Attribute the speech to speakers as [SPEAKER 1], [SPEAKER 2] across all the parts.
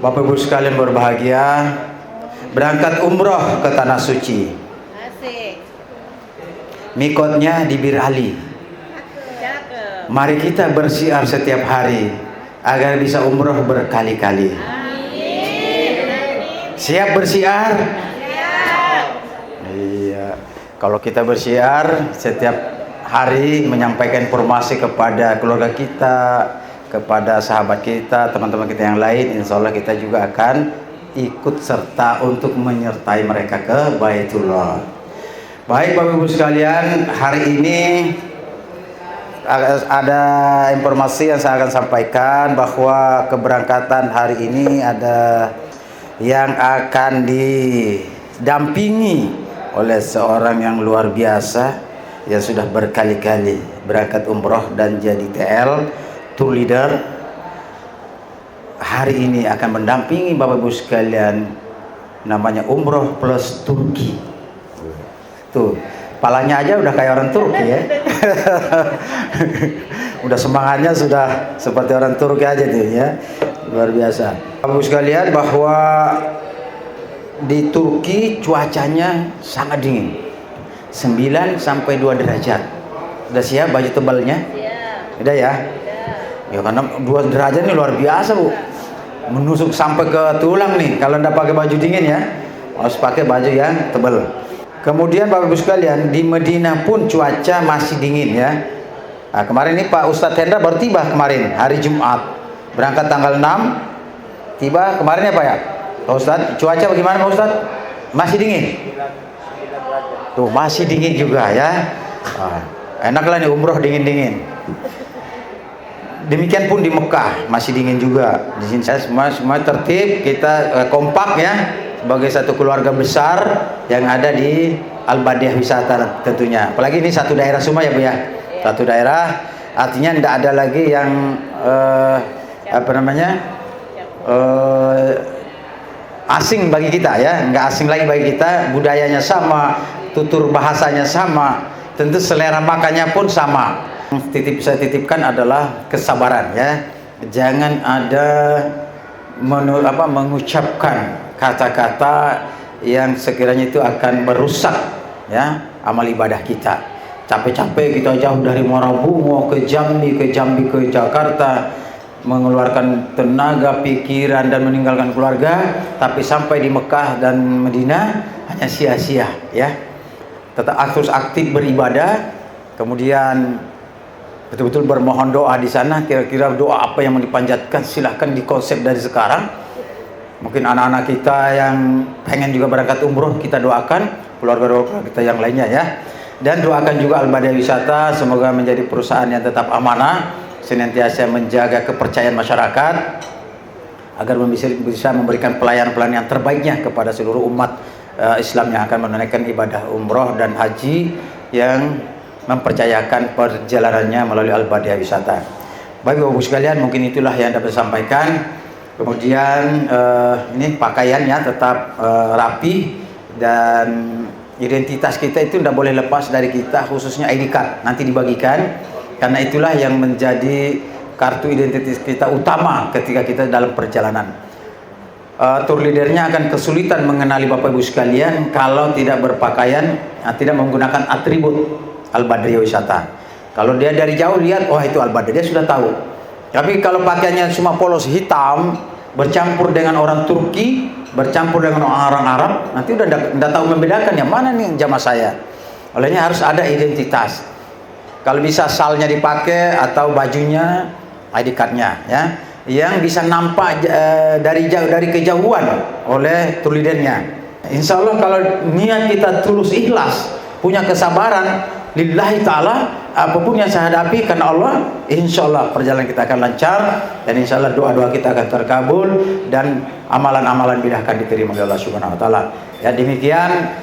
[SPEAKER 1] Bapak Ibu sekalian berbahagia, berangkat umroh ke Tanah Suci.
[SPEAKER 2] Asik.
[SPEAKER 1] Mikotnya di Bir Ali.
[SPEAKER 2] Cakep.
[SPEAKER 1] Mari kita bersiar setiap hari agar bisa umroh berkali-kali.
[SPEAKER 2] Amin.
[SPEAKER 1] Siap bersiar?
[SPEAKER 2] Siap.
[SPEAKER 1] Iya. Kalau kita bersiar setiap hari menyampaikan informasi kepada keluarga kita, kepada sahabat kita, teman-teman kita yang lain, insya Allah kita juga akan ikut serta untuk menyertai mereka ke Baitullah. Baik Bapak Ibu sekalian, hari ini ada informasi yang saya akan sampaikan bahwa keberangkatan hari ini ada yang akan didampingi oleh seorang yang luar biasa yang sudah berkali-kali berangkat umroh dan jadi TL tour leader. Hari ini akan mendampingi Bapak Ibu sekalian, namanya umroh plus Turki. Tuh, palanya aja udah kayak orang Turki ya. Udah semangatnya sudah seperti orang Turki aja tuh ya. Luar biasa. Bapak Ibu sekalian, bahwa di Turki cuacanya sangat dingin. 9 sampai 2 derajat. Udah siap baju tebalnya?
[SPEAKER 2] Siap.
[SPEAKER 1] Udah ya? Ya karena 2 derajat ini luar biasa Bu, menusuk sampai ke tulang nih kalau ndak pakai baju dingin ya, harus pakai baju yang tebal. Kemudian Bapak Ibu sekalian, di Madinah pun cuaca masih dingin ya. Nah, kemarin ini Pak Ustadz Hendra baru tiba kemarin hari Jumat, berangkat tanggal 6, tiba kemarin ya Pak ya. Pak Ustadz, cuaca bagaimana Pak Ustadz? Masih dingin? Tuh masih dingin juga ya. Enaklah nih umroh dingin-dingin. Demikian pun di Mekah masih dingin juga. Di sini saya semua tertib, kita kompak ya sebagai satu keluarga besar yang ada di Al-Badiah Wisata tentunya. Apalagi ini satu daerah semua ya Bu ya. Satu daerah, artinya tidak ada lagi yang asing bagi kita ya, nggak asing lagi bagi kita. Budayanya sama, tutur bahasanya sama, tentu selera makannya pun sama. Saya titipkan adalah kesabaran ya. Jangan ada mengucapkan kata-kata yang sekiranya itu akan merusak ya amal ibadah kita. Capek-capek kita jauh dari Muarabungo ke Jambi ke Jakarta, mengeluarkan tenaga, pikiran dan meninggalkan keluarga, tapi sampai di Mekah dan Madinah hanya sia-sia ya. Tetap terus aktif beribadah, kemudian betul-betul bermohon doa di sana. Kira-kira doa apa yang mau dipanjatkan, silahkan dikonsep dari sekarang. Mungkin anak-anak kita yang pengen juga berangkat umroh, kita doakan, keluarga kita yang lainnya ya. Dan doakan juga Al-Badiah Wisata, semoga menjadi perusahaan yang tetap amanah, senantiasa menjaga kepercayaan masyarakat, agar bisa memberikan pelayanan yang terbaiknya kepada seluruh umat Islam yang akan menunaikan ibadah umroh dan haji yang mempercayakan perjalanannya melalui Al-Badiah Wisata. Baik Bapak-Ibu sekalian, mungkin itulah yang dapat saya sampaikan. Kemudian ini pakaiannya tetap rapi, dan identitas kita itu tidak boleh lepas dari kita, khususnya ID card nanti dibagikan, karena itulah yang menjadi kartu identitas kita utama ketika kita dalam perjalanan. Tour leadernya akan kesulitan mengenali Bapak Ibu sekalian kalau tidak berpakaian, tidak menggunakan atribut Al-Badiah Wisata. Kalau dia dari jauh lihat, oh itu Al-Badiah, dia sudah tahu. Tapi kalau pakaiannya cuma polos hitam, bercampur dengan orang Turki, bercampur dengan orang Arab, nanti udah tidak tahu membedakan yang mana nih jamaah saya. Olehnya harus ada identitas. Kalau bisa salnya dipakai atau bajunya, ID card-nya ya, yang bisa nampak dari kejauhan oleh tour leadernya. Insya Allah kalau niat kita tulus ikhlas, punya kesabaran lillahi ta'ala, apapun yang saya hadapi karena Allah, insya Allah perjalanan kita akan lancar, dan insya Allah doa-doa kita akan terkabul, dan amalan-amalan kita akan diterima oleh Allah Subhanahu Wa Taala. Ya demikian,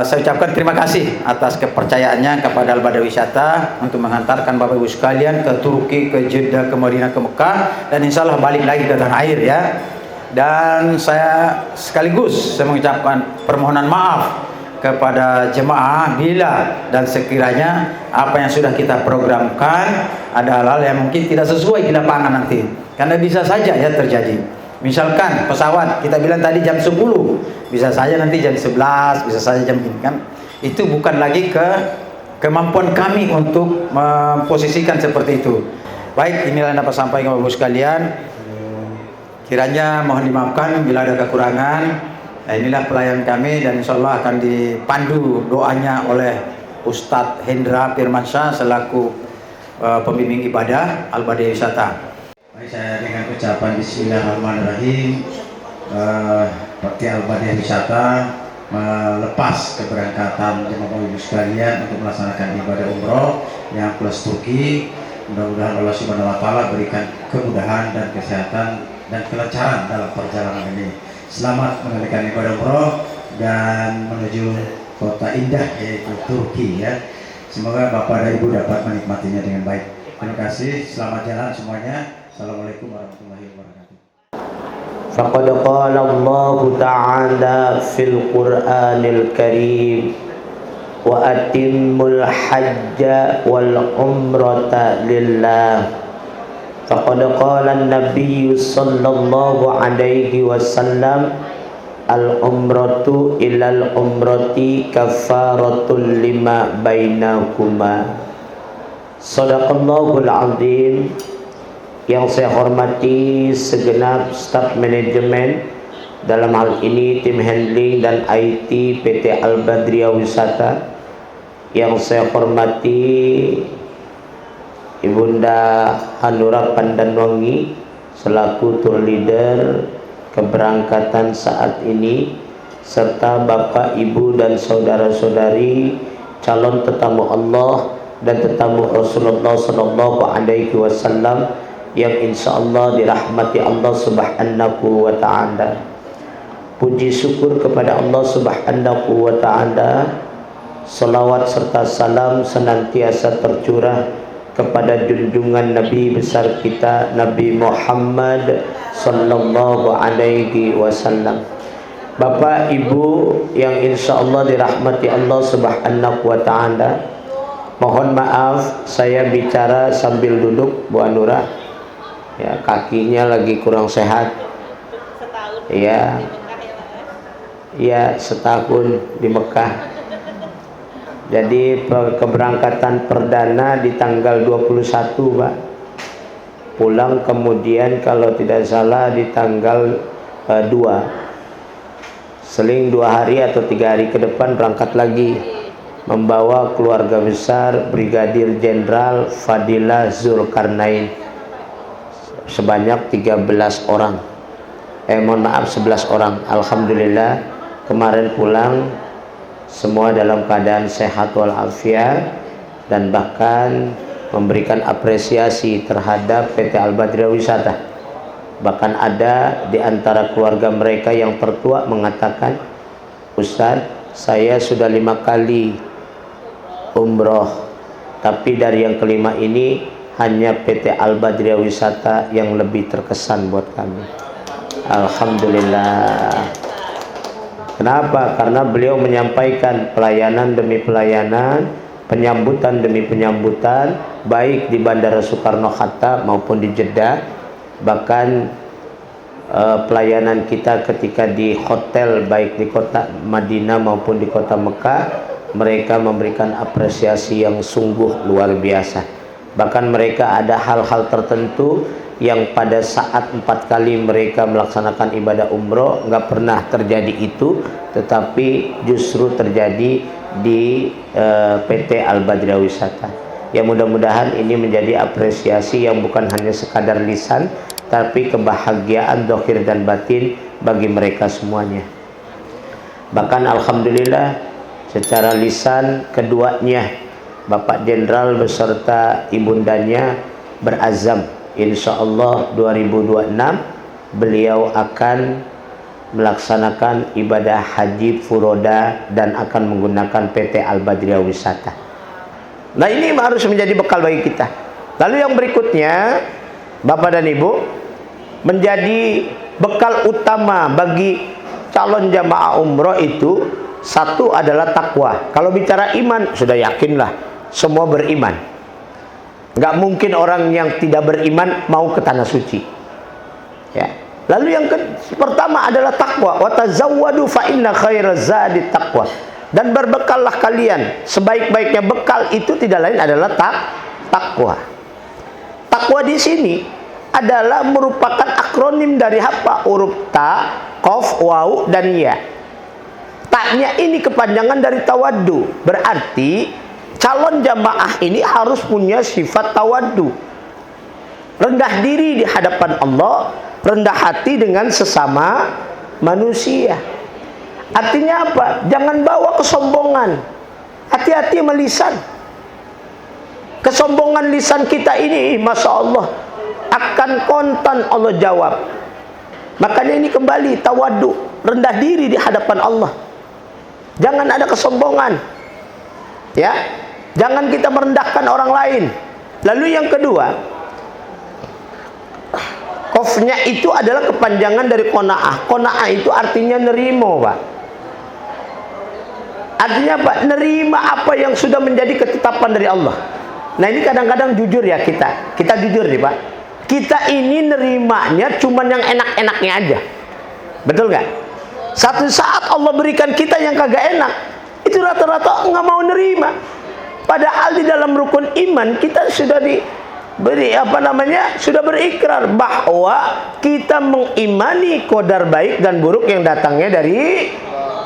[SPEAKER 1] saya ucapkan terima kasih atas kepercayaannya kepada Al-Badiah Wisata untuk menghantarkan Bapak Ibu sekalian ke Turki, ke Jeddah, ke Madinah, ke Mekah, dan insya Allah balik lagi ke tanah air ya. Dan saya sekaligus mengucapkan permohonan maaf kepada jemaah bila dan sekiranya apa yang sudah kita programkan ada hal-hal yang mungkin tidak sesuai di lapangan nanti, karena bisa saja ya terjadi. Misalkan pesawat kita bilang tadi jam 10, bisa saja nanti jam 11, bisa saja jam ini kan. Itu bukan lagi kemampuan kami untuk memposisikan seperti itu. Baik, inilah yang dapat sampaikan Bapak sekalian. Kiranya mohon dimaafkan bila ada kekurangan. Nah, inilah pelayan kami dan insya Allah akan dipandu doanya oleh Ustadz Hendra Firmansyah selaku pembimbing ibadah Al-Badiyah Wisata. Mari saya dengan ucapan Bismillahirrahmanirrahim. Bakti Al-Badiyah Wisata melepas keberangkatan jemaah ibu sekalian untuk melaksanakan ibadah umroh yang plus Turki. Mudah-mudahan Allah Subhanahu wa taala berikan kemudahan dan kesehatan dan kelancaran dalam perjalanan ini. Selamat menunaikan ibadah umroh dan menuju kota indah yaitu Turki ya. Semoga Bapak dan Ibu dapat menikmatinya dengan baik. Terima kasih, selamat jalan semuanya. Assalamualaikum warahmatullahi wabarakatuh.
[SPEAKER 3] Faqad qala Allah Ta'ala fil Qur'anil Karim wa atimmul hajja wal umrata lillah. Faqad qala an-nabiy sallallahu alaihi wasallam al-umratu ilal umrati kafaratul lima bainakuma. Shadaqallahul azim. Yang saya hormati segenap staf manajemen, dalam hal ini tim handling dan IT PT Al-Badiyah Wisata. Yang saya hormati Ibunda Hanura Pandanwangi selaku tour leader keberangkatan saat ini, serta Bapak, Ibu dan saudara-saudari calon tetamu Allah dan tetamu Rasulullah sallallahu alaihi wasallam yang insya Allah dirahmati Allah subhanahu wa ta'ala. Puji syukur kepada Allah subhanahu wa ta'ala. Salawat serta salam senantiasa tercurah kepada junjungan Nabi besar kita, Nabi Muhammad sallallahu alaihi wasallam. Bapak, Ibu yang insya Allah dirahmati Allah subhanahu wa ta'ala, mohon maaf saya bicara sambil duduk, Bu Anura. Ya, kakinya lagi kurang sehat.
[SPEAKER 2] Setahun.
[SPEAKER 3] Ya. Ya, setahun di Mekah. Jadi keberangkatan perdana di tanggal 21, Pak. Pulang kemudian kalau tidak salah di tanggal 2. Seling 2 hari atau 3 hari ke depan berangkat lagi, membawa keluarga besar Brigadir Jenderal Fadilah Zulkarnain sebanyak 13 orang. Mohon maaf, 11 orang. Alhamdulillah kemarin pulang semua dalam keadaan sehat walafiat dan bahkan memberikan apresiasi terhadap PT Al-Badiyah Wisata. Bahkan ada di antara keluarga mereka yang tertua mengatakan, Ustaz, saya sudah 5 kali umroh, tapi dari yang kelima ini hanya PT Al-Badiyah Wisata yang lebih terkesan buat kami. Alhamdulillah. Kenapa? Karena beliau menyampaikan pelayanan demi pelayanan, penyambutan demi penyambutan, baik di Bandara Soekarno-Hatta maupun di Jeddah. Bahkan pelayanan kita ketika di hotel, baik di kota Madinah maupun di kota Mekah, mereka memberikan apresiasi yang sungguh luar biasa. Bahkan mereka ada hal-hal tertentu yang pada saat 4 kali mereka melaksanakan ibadah umroh nggak pernah terjadi itu, tetapi justru terjadi di PT Al-Badiyah Wisata. Ya, mudah-mudahan ini menjadi apresiasi yang bukan hanya sekadar lisan, tapi kebahagiaan zahir dan batin bagi mereka semuanya. Bahkan alhamdulillah secara lisan keduanya, Bapak Jenderal beserta ibundanya berazam insya Allah 2026 beliau akan melaksanakan ibadah haji furoda dan akan menggunakan PT Al-Badiyah Wisata. Nah, ini harus menjadi bekal bagi kita. Lalu yang berikutnya, Bapak dan Ibu, menjadi bekal utama bagi calon jamaah umroh itu, satu adalah takwa. Kalau bicara iman, sudah yakinlah semua beriman. Nggak mungkin orang yang tidak beriman mau ke tanah suci. Ya, Lalu yang pertama adalah takwa. Wa tazawwadu fa inna khairaz zadi taqwa. Dan berbekallah kalian. Sebaik-baiknya bekal itu tidak lain adalah takwa. Takwa di sini adalah merupakan akronim dari apa? Huruf ta, qaf, waw, dan ya. Taknya ini kepanjangan dari tawaddu. Berarti calon jamaah ini harus punya sifat tawaddu. Rendah diri di hadapan Allah, rendah hati dengan sesama manusia. Artinya apa? Jangan bawa kesombongan. Hati-hati sama lisan. Kesombongan lisan kita ini, Masya Allah, akan kontan Allah jawab. Makanya ini kembali tawaddu, rendah diri di hadapan Allah. Jangan ada kesombongan. Ya, jangan kita merendahkan orang lain. Lalu yang kedua, qafnya itu adalah kepanjangan dari qanaah. Qanaah itu artinya nerimo, Pak. Artinya apa? Nerima apa yang sudah menjadi ketetapan dari Allah. Nah ini kadang-kadang jujur ya kita. Kita jujur nih Pak. Kita ini nerimanya cuman yang enak-enaknya aja. Betul nggak? Satu saat Allah berikan kita yang kagak enak, itu rata-rata nggak mau nerima. Padahal di dalam rukun iman kita sudah sudah berikrar bahwa kita mengimani qadar baik dan buruk yang datangnya dari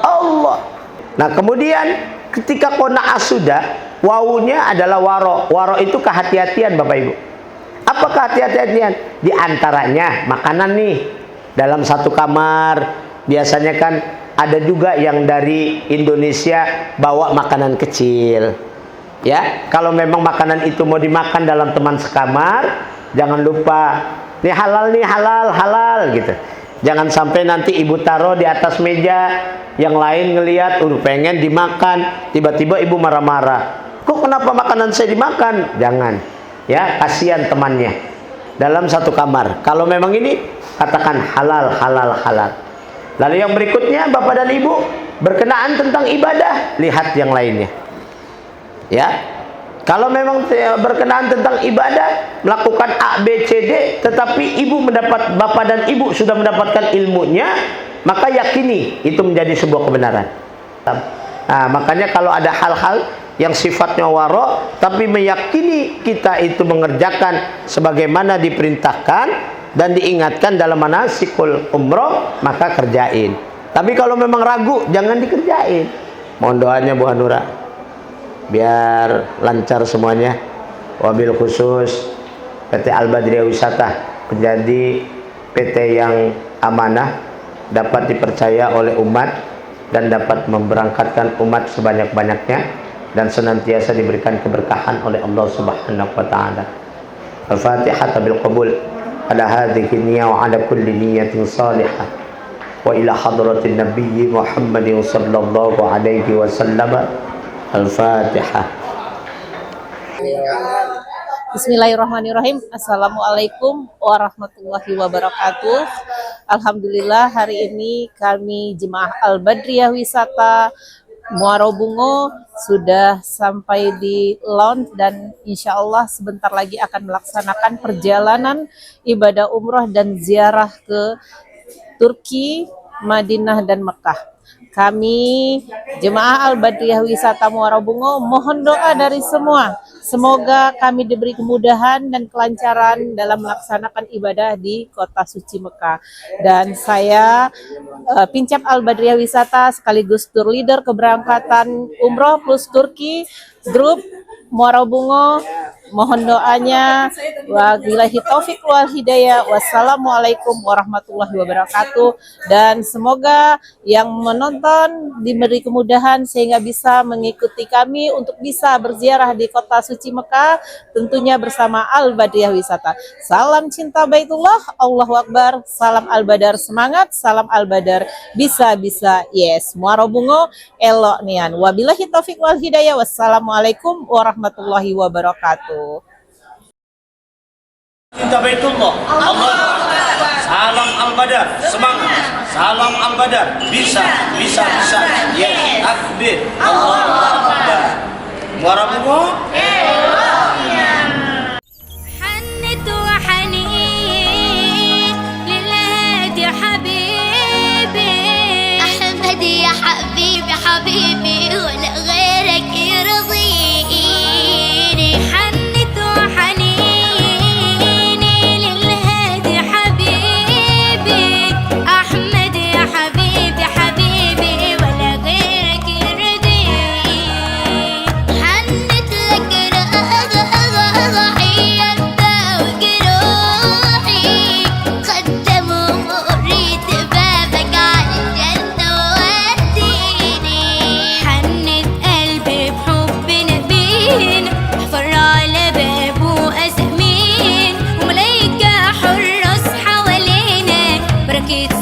[SPEAKER 3] Allah. Nah kemudian ketika qanaah sudah, wawunya adalah waro. Waro itu kehati-hatian Bapak Ibu. Apa kehati-hatian? Di antaranya makanan nih. Dalam satu kamar biasanya kan ada juga yang dari Indonesia bawa makanan kecil. Ya, kalau memang makanan itu mau dimakan dalam teman sekamar, jangan lupa nih halal gitu. Jangan sampai nanti ibu taruh di atas meja, yang lain ngelihat, pengen dimakan, tiba-tiba ibu marah-marah. Kok kenapa makanan saya dimakan? Jangan. Ya, kasihan temannya. Dalam satu kamar. Kalau memang ini, katakan halal. Lalu yang berikutnya, Bapak dan Ibu, berkenaan tentang ibadah, lihat yang lainnya. Ya, kalau memang berkenaan tentang ibadah, melakukan A, B, C, D, tetapi Bapak dan Ibu sudah mendapatkan ilmunya, maka yakini itu menjadi sebuah kebenaran. Nah, makanya kalau ada hal-hal yang sifatnya waro, tapi meyakini kita itu mengerjakan sebagaimana diperintahkan dan diingatkan dalam manasikul umroh, maka kerjain. Tapi kalau memang ragu, jangan dikerjain. Mohon doanya Bu Hanura, biar lancar semuanya. Wabil khusus PT Al-Badriyah Wisata menjadi PT yang amanah, dapat dipercaya oleh umat dan dapat memberangkatkan umat sebanyak-banyaknya dan senantiasa diberikan keberkahan oleh Allah Subhanahu wa taala. Al-Fatihah bil qabul ala hadhihi niyyah wa ala kulli niyyatin salihah wa ila hadratin nabiyyi Muhammadin sallallahu alaihi wasallam. Al-Fatihah.
[SPEAKER 2] Bismillahirrahmanirrahim. Assalamualaikum warahmatullahi wabarakatuh. Alhamdulillah hari ini kami Jemaah Al-Badriyah Wisata Muaro Bungo sudah sampai di launch dan insya Allah sebentar lagi akan melaksanakan perjalanan ibadah umroh dan ziarah ke Turki, Madinah dan Mekah. Kami Jemaah Al-Badriyah Wisata Muaro Bungo mohon doa dari semua. Semoga kami diberi kemudahan dan kelancaran dalam melaksanakan ibadah di kota suci Mekah. Dan saya Pincap Al-Badriyah Wisata sekaligus tour leader keberangkatan umroh plus Turki grup Muaro Bungo. Mohon doanya. Wabillahi taufik wal hidayah. Wassalamualaikum warahmatullahi wabarakatuh. Dan semoga yang menonton diberi kemudahan sehingga bisa mengikuti kami untuk bisa berziarah di kota suci Mekah, tentunya bersama Al-Badriyah Wisata. Salam cinta Baitullah, Allahu Akbar. Salam Al-Badar semangat, salam Al-Badar bisa-bisa. Yes, Muaro Bungo elok nian. Wabillahi taufik wal hidayah. Wassalamualaikum warahmatullahi wabarakatuh.
[SPEAKER 3] Cinta Baitullah, Allah. Salam Al-Badar, semangat. Salam Al-Badar, bisa. Yes, takbir. Allahu Akbar. Muaro Bungo. حنت وحنين للهادي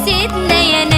[SPEAKER 4] سيدنا يا